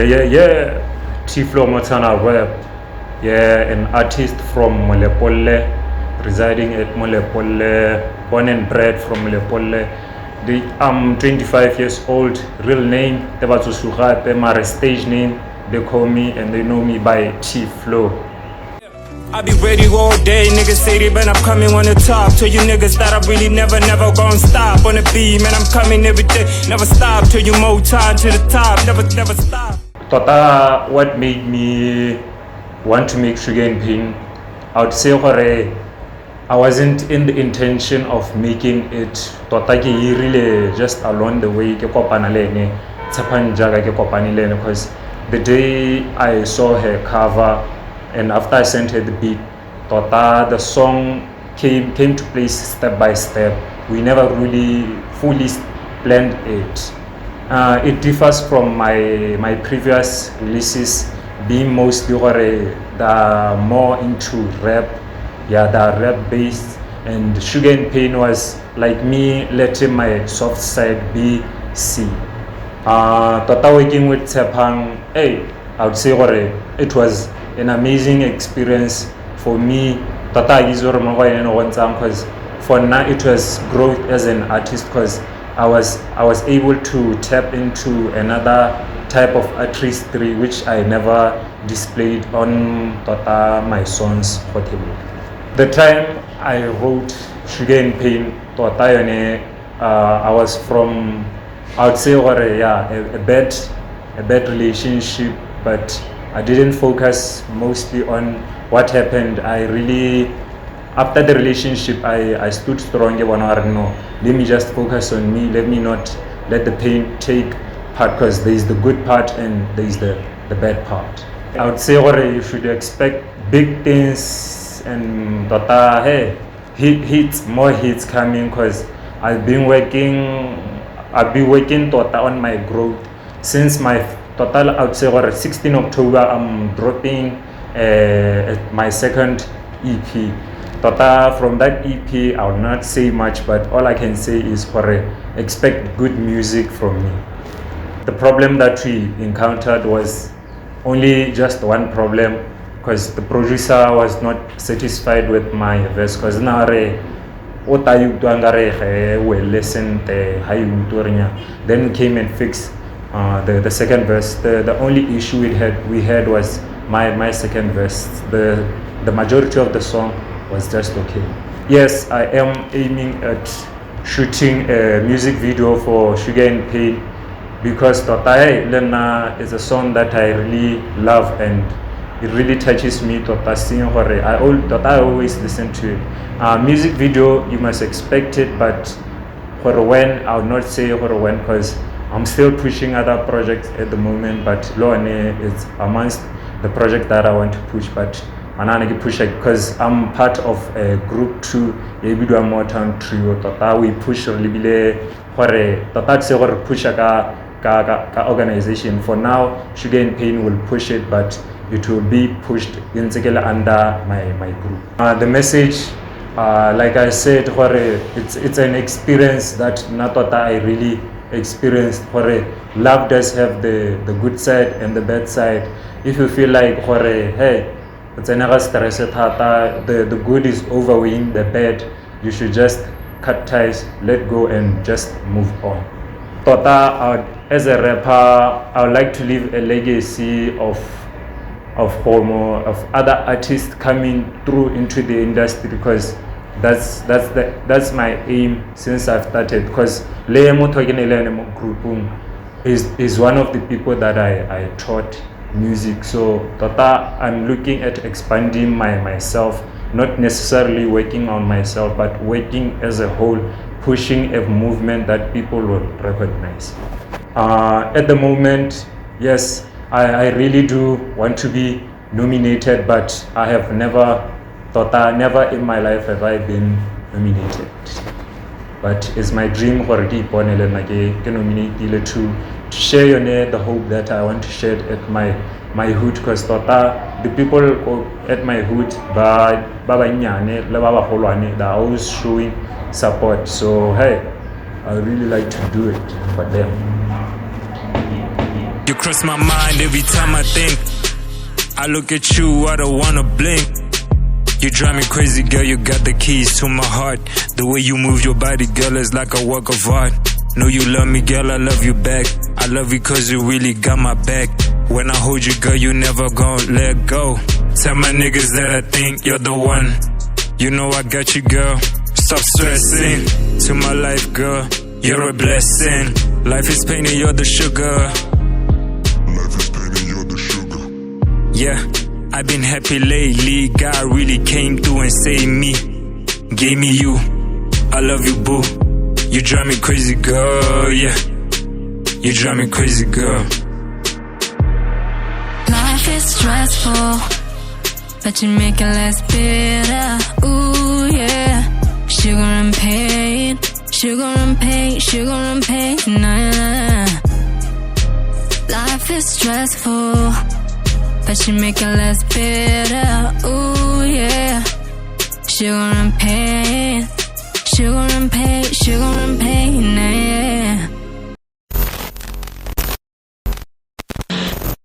Yeah. Tiflo Botswana Web. Yeah, an artist from Molepolle, residing at Molepolle, born and bred from Molepolle. I'm 25 years old. Real name, Sugape. My stage name, they call me and they know me by Tiflo. I be ready all day, niggas say they but I'm coming on the top. Tell you niggas that I really never gonna stop on the beat, man. I'm coming every day, never stop till you more time to the top, never stop. Tota, what made me want to make Sugape Pain? I would say I wasn't in the intention of making it. Tota ke really just along the way ke kopana le ene, tsapang jaga ke kopani le ene, because the day I saw her cover and after I sent her the beat, Tota, the song came to place step by step. We never really fully planned it. It differs from my previous releases, being mostly the more into rap, the rap based, and Sugape Pain was like me letting my soft side be seen. Tota working with Tsepang, I would say it was an amazing experience for me. Tota because for now it was growth as an artist, because I was able to tap into another type of artistry which I never displayed on Tota my songs portable. The time I wrote Sugape Pain, Tota I was from, I would say a bad relationship, but I didn't focus mostly on what happened. I really, after the relationship, I stood strong. No, let me just focus on me. Let me not let the pain take part, because there is the good part and there is the bad part. I would say you should expect big things and more hits coming, because I've been working Tota on my growth since my total. I would say 16 October I'm dropping my second EP. Tota, from that EP I will not say much, but all I can say is expect good music from me. The problem that we encountered was only just one problem, because the producer was not satisfied with my verse, because then we came and fixed the second verse. The only issue we had was my second verse. The majority of the song was just okay. Yes, I am aiming at shooting a music video for Sugape Pain, because Tota Lena is a song that I really love and it really touches me. Tota I always listen to it. Music video, you must expect it, but when, I would not say when, because I'm still pushing other projects at the moment, but Lone is amongst the project that I want to push. But I push it because I'm part of a group 2, Ebidwa Motown Trio. Tota we push really Tota push ka organization. For now, Sugape Pain will push it, but it will be pushed in under my group. The message, like I said, it's an experience that Tota I really experienced. Love does have the good side and the bad side. If you feel like hey, it's another stress, the good is overweighing the bad, you should just cut ties, let go, and just move on. Tota, as a rapper, I would like to leave a legacy of other artists coming through into the industry, because that's my aim since I've started. Because Leemo group is one of the people that I taught music. So Tota, I'm looking at expanding myself, not necessarily working on myself, but working as a whole, pushing a movement that people will recognize. At the moment, yes, I really do want to be nominated, but I have never in my life have I been nominated. But it's my dream for get nominated to share the hope that I want to share at my hood, because the people at my hood they're always showing support. So hey, I really like to do it for them. You cross my mind every time I think. I look at you, I don't wanna blink. You drive me crazy, girl, you got the keys to my heart. The way you move your body, girl, is like a work of art. Know you love me, girl, I love you back. I love you cause you really got my back. When I hold you, girl, you never gon' let go. Tell my niggas that I think you're the one. You know I got you, girl, stop stressing. To my life, girl, you're a blessing. Life is pain and you're the sugar. Life is pain and you're the sugar. Yeah, I've been happy lately. God really came through and saved me. Gave me you, I love you, boo. You drive me crazy, girl, yeah. You drive me crazy, girl. Life is stressful, but you make it less bitter. Ooh, yeah. Sugar and pain, sugar and pain, sugar and pain. Nah. Life is stressful, but you make it less bitter. Ooh, yeah. Sugar and pain.